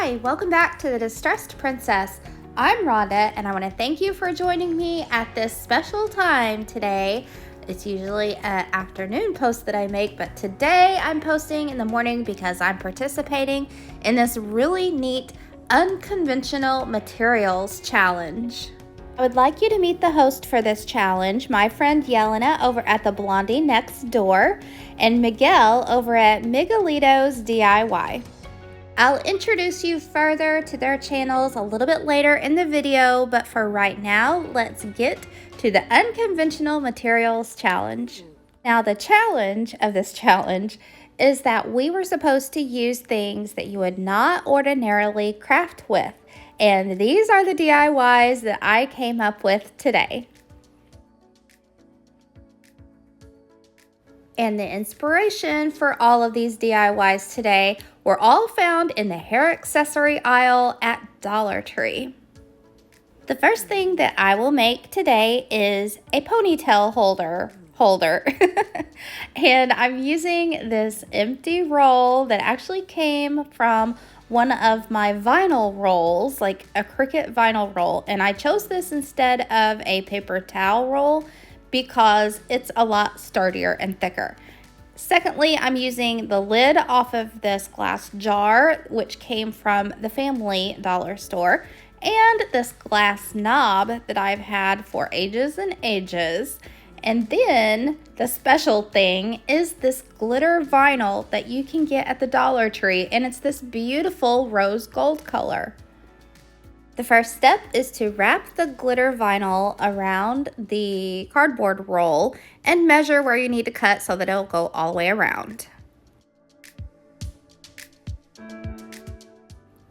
Hi, welcome back to the Distressed Princess. I'm Rhonda, and I want to thank you for joining me at this special time today. It's usually an afternoon post that I make, but today I'm posting in the morning because I'm participating in this really neat Unconventional Materials Challenge. I would like you to meet the host for this challenge, my friend Yelena over at the Blondie next door, and Miguel over at Miguelito's DIY. I'll introduce you further to their channels a little bit later in the video, but for right now, let's get to the Unconventional Materials Challenge. Now, the challenge of this challenge is that we were supposed to use things that you would not ordinarily craft with, and these are the DIYs that I came up with today. And the inspiration for all of these DIYs today were all found in the hair accessory aisle at Dollar Tree. The first thing that I will make today is a ponytail holder. And I'm using this empty roll that actually came from one of my vinyl rolls, like a Cricut vinyl roll. And I chose this instead of a paper towel roll because it's a lot sturdier and thicker. Secondly, I'm using the lid off of this glass jar, which came from the Family Dollar store, and this glass knob that I've had for ages and ages. And then the special thing is this glitter vinyl that you can get at the Dollar Tree, and it's this beautiful rose gold color. The first step is to wrap the glitter vinyl around the cardboard roll and measure where you need to cut so that it'll go all the way around.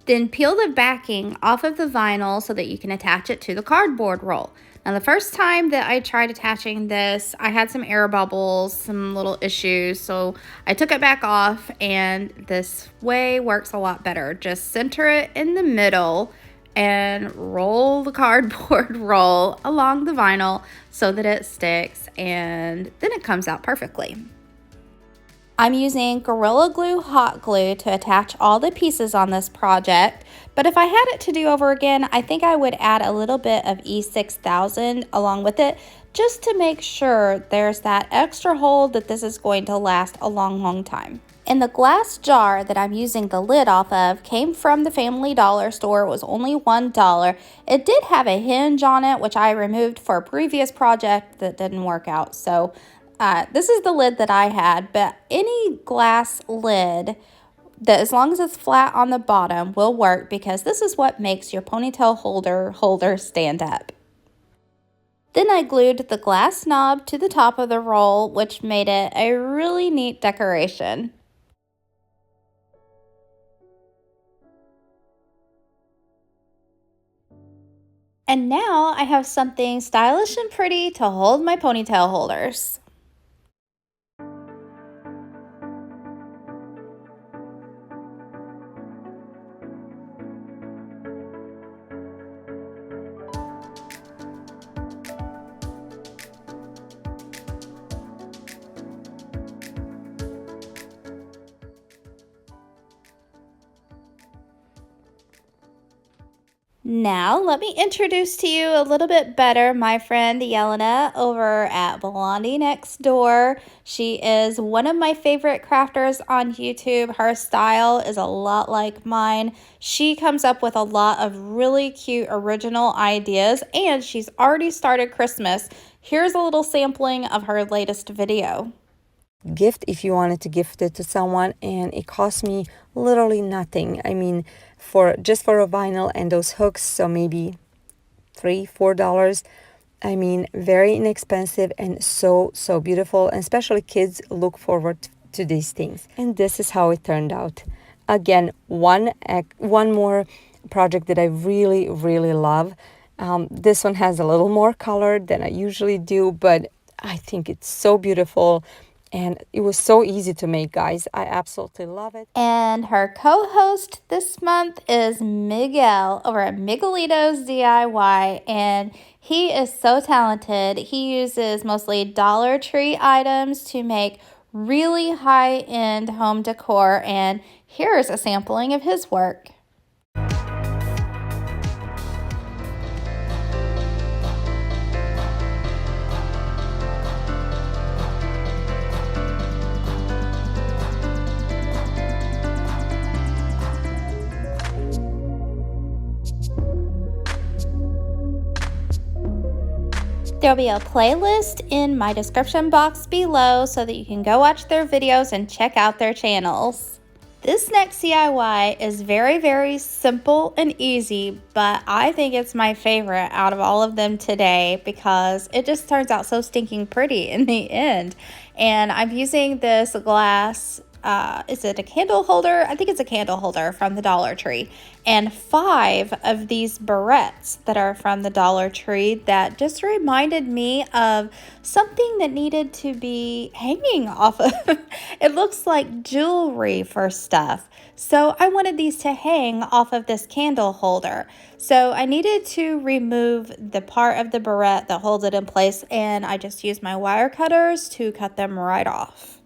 Then peel the backing off of the vinyl so that you can attach it to the cardboard roll. Now, the first time that I tried attaching this, I had some air bubbles, some little issues, so I took it back off, and this way works a lot better. Just center it in the middle and roll the cardboard roll along the vinyl so that it sticks, and then it comes out perfectly. I'm using Gorilla Glue hot glue to attach all the pieces on this project, but if I had it to do over again, I think I would add a little bit of E6000 along with it just to make sure there's that extra hold that this is going to last a long time. And the glass jar that I'm using the lid off of came from the Family Dollar store. It was only $1. It did have a hinge on it, which I removed for a previous project that didn't work out. So this is the lid that I had, but any glass lid that, as long as it's flat on the bottom, will work because this is what makes your ponytail holder stand up. Then I glued the glass knob to the top of the roll, which made it a really neat decoration. And now I have something stylish and pretty to hold my ponytail holders. Now, let me introduce to you a little bit better my friend Yelena over at Blondie next door. She is one of my favorite crafters on YouTube. Her style is a lot like mine. She comes up with a lot of really cute original ideas, and she's already started Christmas. Here's a little sampling of her latest video. Gift if you wanted to gift it to someone, and it cost me literally nothing. I mean, just for a vinyl and those hooks, so maybe $3-4. I mean, very inexpensive and so beautiful, and especially kids look forward to these things. And this is how it turned out. Again, one more project that I really love. This one has a little more color than I usually do, but I think it's so beautiful. And it was so easy to make, guys. I absolutely love it. And her co-host this month is Miguel over at Miguelito's DIY. And he is so talented. He uses mostly Dollar Tree items to make really high-end home decor. And here's a sampling of his work. There'll be a playlist in my description box below so that you can go watch their videos and check out their channels. This next DIY is very, very simple and easy, but I think it's my favorite out of all of them today because it just turns out so stinking pretty in the end. And I'm using this glass, is it a candle holder? I think it's a candle holder from the Dollar Tree. And 5 of these barrettes that are from the Dollar Tree that just reminded me of something that needed to be hanging off of. It looks like jewelry for stuff. So I wanted these to hang off of this candle holder. So I needed to remove the part of the barrette that holds it in place, and I just used my wire cutters to cut them right off.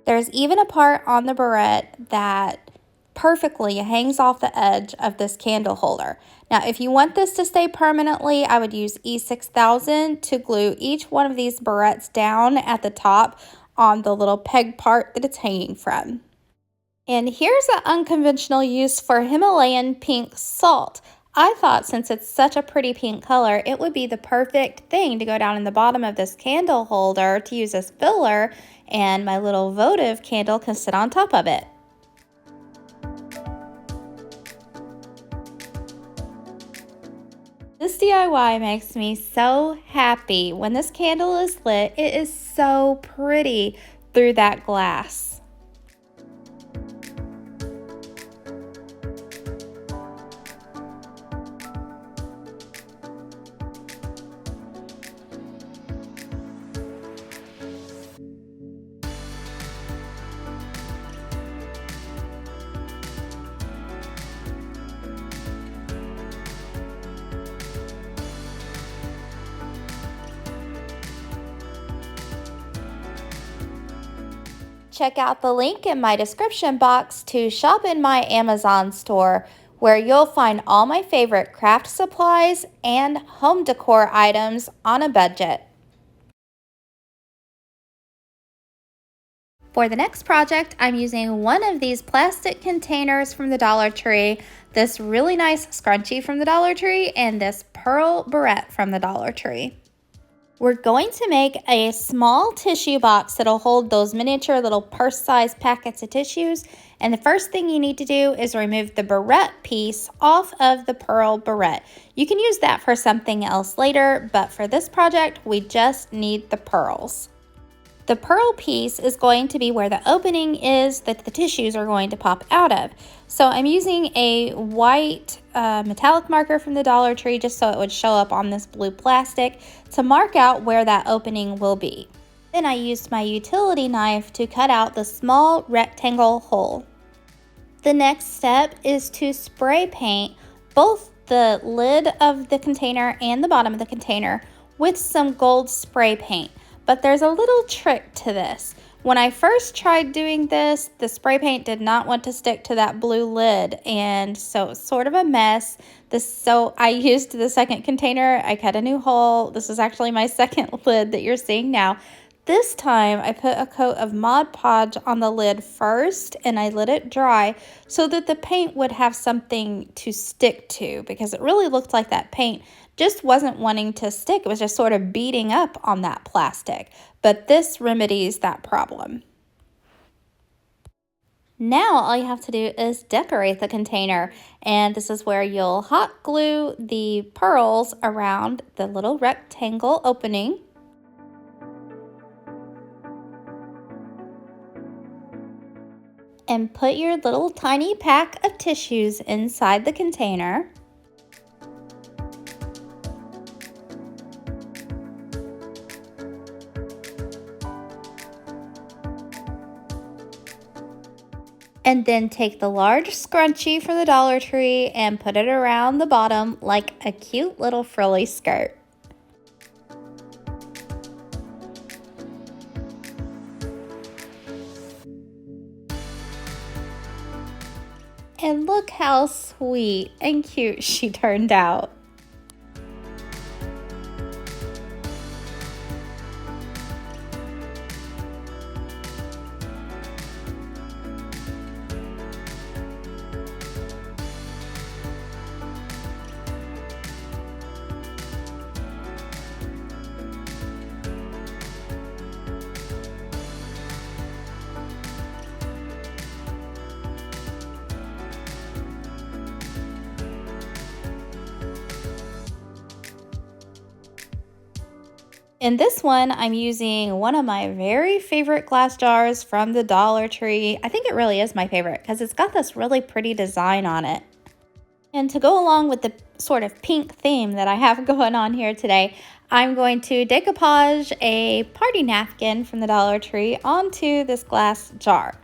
There's even a part on the barrette that perfectly hangs off the edge of this candle holder. Now, if you want this to stay permanently, I would use E6000 to glue each one of these barrettes down at the top on the little peg part that it's hanging from. And here's an unconventional use for Himalayan pink salt. I thought since it's such a pretty pink color, it would be the perfect thing to go down in the bottom of this candle holder to use as filler, and my little votive candle can sit on top of it. This DIY makes me so happy. When this candle is lit, it is so pretty through that glass. Check out the link in my description box to shop in my Amazon store, where you'll find all my favorite craft supplies and home decor items on a budget. For the next project, I'm using one of these plastic containers from the Dollar Tree, this really nice scrunchie from the Dollar Tree, and this pearl barrette from the Dollar Tree. We're going to make a small tissue box that'll hold those miniature little purse-sized packets of tissues. And the first thing you need to do is remove the barrette piece off of the pearl barrette. You can use that for something else later, but for this project, we just need the pearls. The pearl piece is going to be where the opening is that the tissues are going to pop out of. So I'm using a white metallic marker from the Dollar Tree just so it would show up on this blue plastic to mark out where that opening will be. Then I used my utility knife to cut out the small rectangle hole. The next step is to spray paint both the lid of the container and the bottom of the container with some gold spray paint. But there's a little trick to this. When I first tried doing this, the spray paint did not want to stick to that blue lid, and so it's sort of a mess. So I used the second container. I cut a new hole. This is actually my second lid that you're seeing now. This time I put a coat of Mod Podge on the lid first, and I let it dry so that the paint would have something to stick to, because it really looked like that paint just wasn't wanting to stick. It was just sort of beating up on that plastic. But this remedies that problem. Now all you have to do is decorate the container, and this is where you'll hot glue the pearls around the little rectangle opening. And put your little tiny pack of tissues inside the container. And then take the large scrunchie from the Dollar Tree and put it around the bottom like a cute little frilly skirt. And look how sweet and cute she turned out. In this one, I'm using one of my very favorite glass jars from the Dollar Tree. I think it really is my favorite because it's got this really pretty design on it. And to go along with the sort of pink theme that I have going on here today, I'm going to decoupage a party napkin from the Dollar Tree onto this glass jar.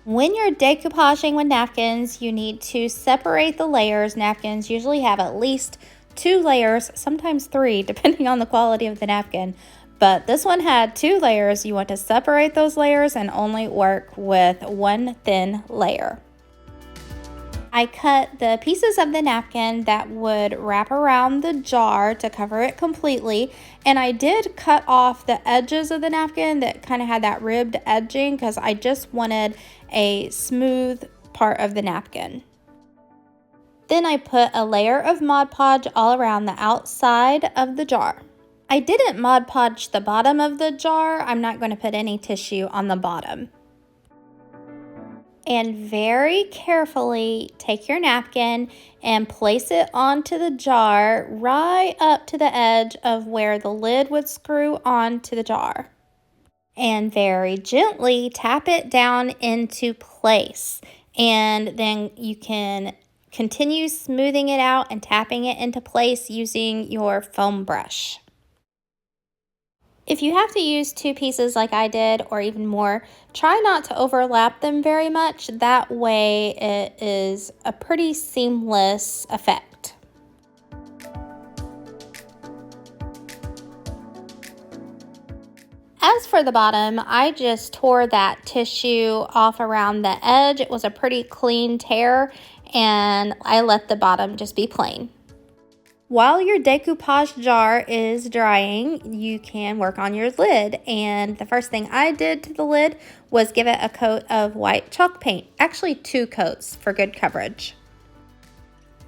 When you're decoupaging with napkins, you need to separate the layers. Napkins usually have at least 2 layers, sometimes 3, depending on the quality of the napkin. But this one had 2 layers. You want to separate those layers and only work with one thin layer. I cut the pieces of the napkin that would wrap around the jar to cover it completely, and I did cut off the edges of the napkin that kind of had that ribbed edging because I just wanted a smooth part of the napkin. Then I put a layer of Mod Podge all around the outside of the jar. I didn't Mod Podge the bottom of the jar. I'm not going to put any tissue on the bottom. And very carefully take your napkin and place it onto the jar right up to the edge of where the lid would screw onto the jar. And very gently tap it down into place. And then you can continue smoothing it out and tapping it into place using your foam brush. If you have to use 2 pieces like I did, or even more, try not to overlap them very much. That way it is a pretty seamless effect. As for the bottom, I just tore that tissue off around the edge. It was a pretty clean tear, and I let the bottom just be plain. While your decoupage jar is drying, you can work on your lid. And the first thing I did to the lid was give it a coat of white chalk paint. Actually, 2 coats for good coverage.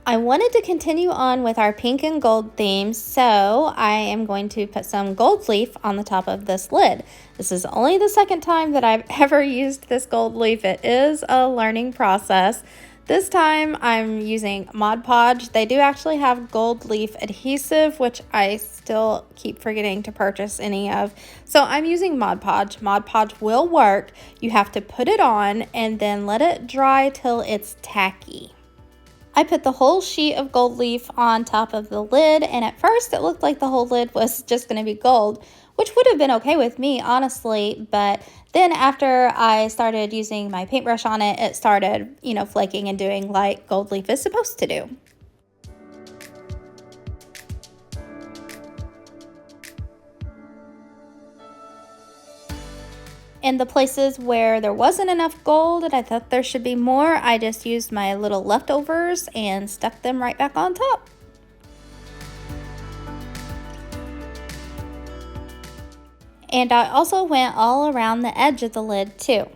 I wanted to continue on with our pink and gold theme, so I am going to put some gold leaf on the top of this lid. This is only the second time that I've ever used this gold leaf. It is a learning process. This time I'm using Mod Podge. They do actually have gold leaf adhesive, which I still keep forgetting to purchase any of. So I'm using Mod Podge. Mod Podge will work. You have to put it on and then let it dry till it's tacky. I put the whole sheet of gold leaf on top of the lid, and at first it looked like the whole lid was just going to be gold, which would have been okay with me, honestly, but then after I started using my paintbrush on it, it started, flaking and doing like gold leaf is supposed to do. In the places where there wasn't enough gold and I thought there should be more, I just used my little leftovers and stuck them right back on top. And I also went all around the edge of the lid too.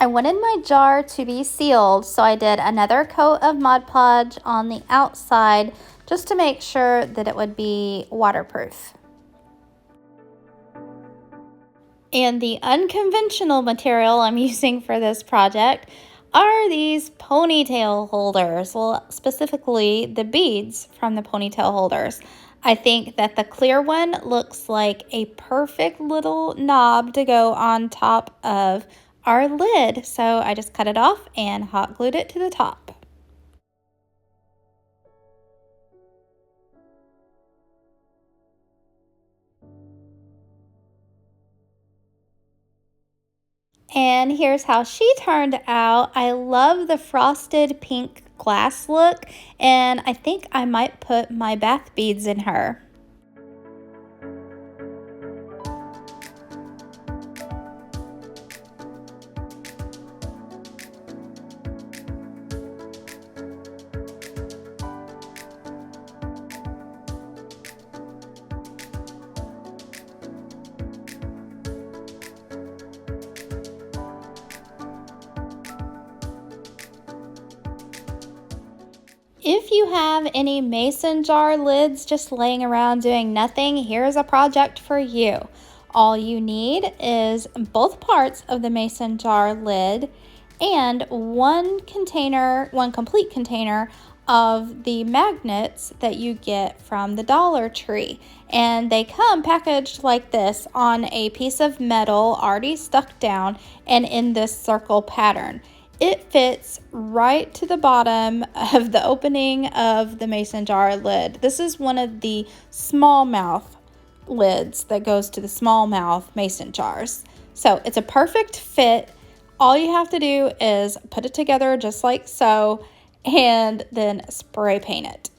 I wanted my jar to be sealed, so I did another coat of Mod Podge on the outside just to make sure that it would be waterproof. And the unconventional material I'm using for this project are these ponytail holders. Well, specifically the beads from the ponytail holders. I think that the clear one looks like a perfect little knob to go on top of our lid. So I just cut it off and hot glued it to the top. And here's how she turned out. I love the frosted pink glass look, and I think I might put my bath beads in her. If you have any mason jar lids just laying around doing nothing, here's a project for you. All you need is both parts of the mason jar lid and one complete container of the magnets that you get from the Dollar Tree. And they come packaged like this on a piece of metal already stuck down and in this circle pattern. It fits right to the bottom of the opening of the mason jar lid. This is one of the small mouth lids that goes to the small mouth mason jars. So it's a perfect fit. All you have to do is put it together just like so and then spray paint it.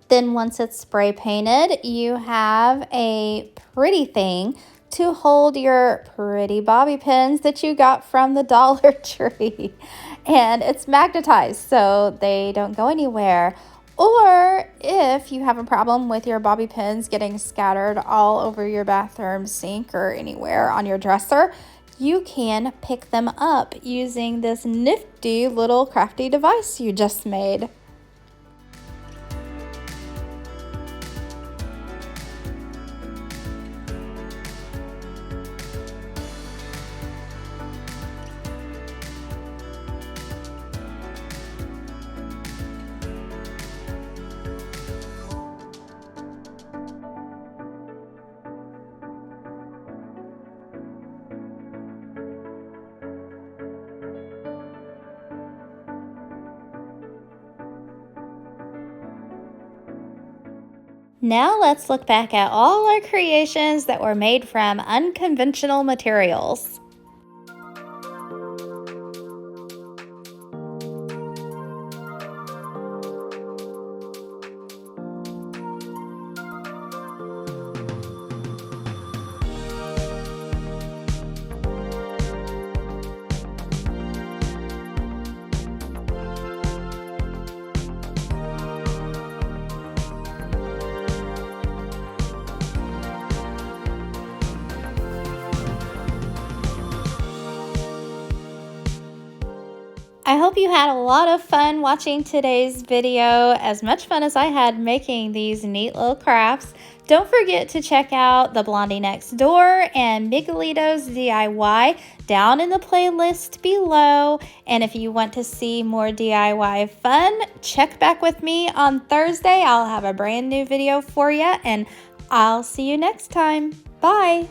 Then once it's spray painted, you have a pretty thing to hold your pretty bobby pins that you got from the Dollar Tree. And it's magnetized so they don't go anywhere. Or if you have a problem with your bobby pins getting scattered all over your bathroom sink or anywhere on your dresser, you can pick them up using this nifty little crafty device you just made. Now let's look back at all our creations that were made from unconventional materials. I hope you had a lot of fun watching today's video, as much fun as I had making these neat little crafts. Don't forget to check out the Blondie Next Door and Miguelito's DIY down in the playlist below. And if you want to see more DIY fun, check back with me on Thursday. I'll have a brand new video for you, and I'll see you next time. Bye!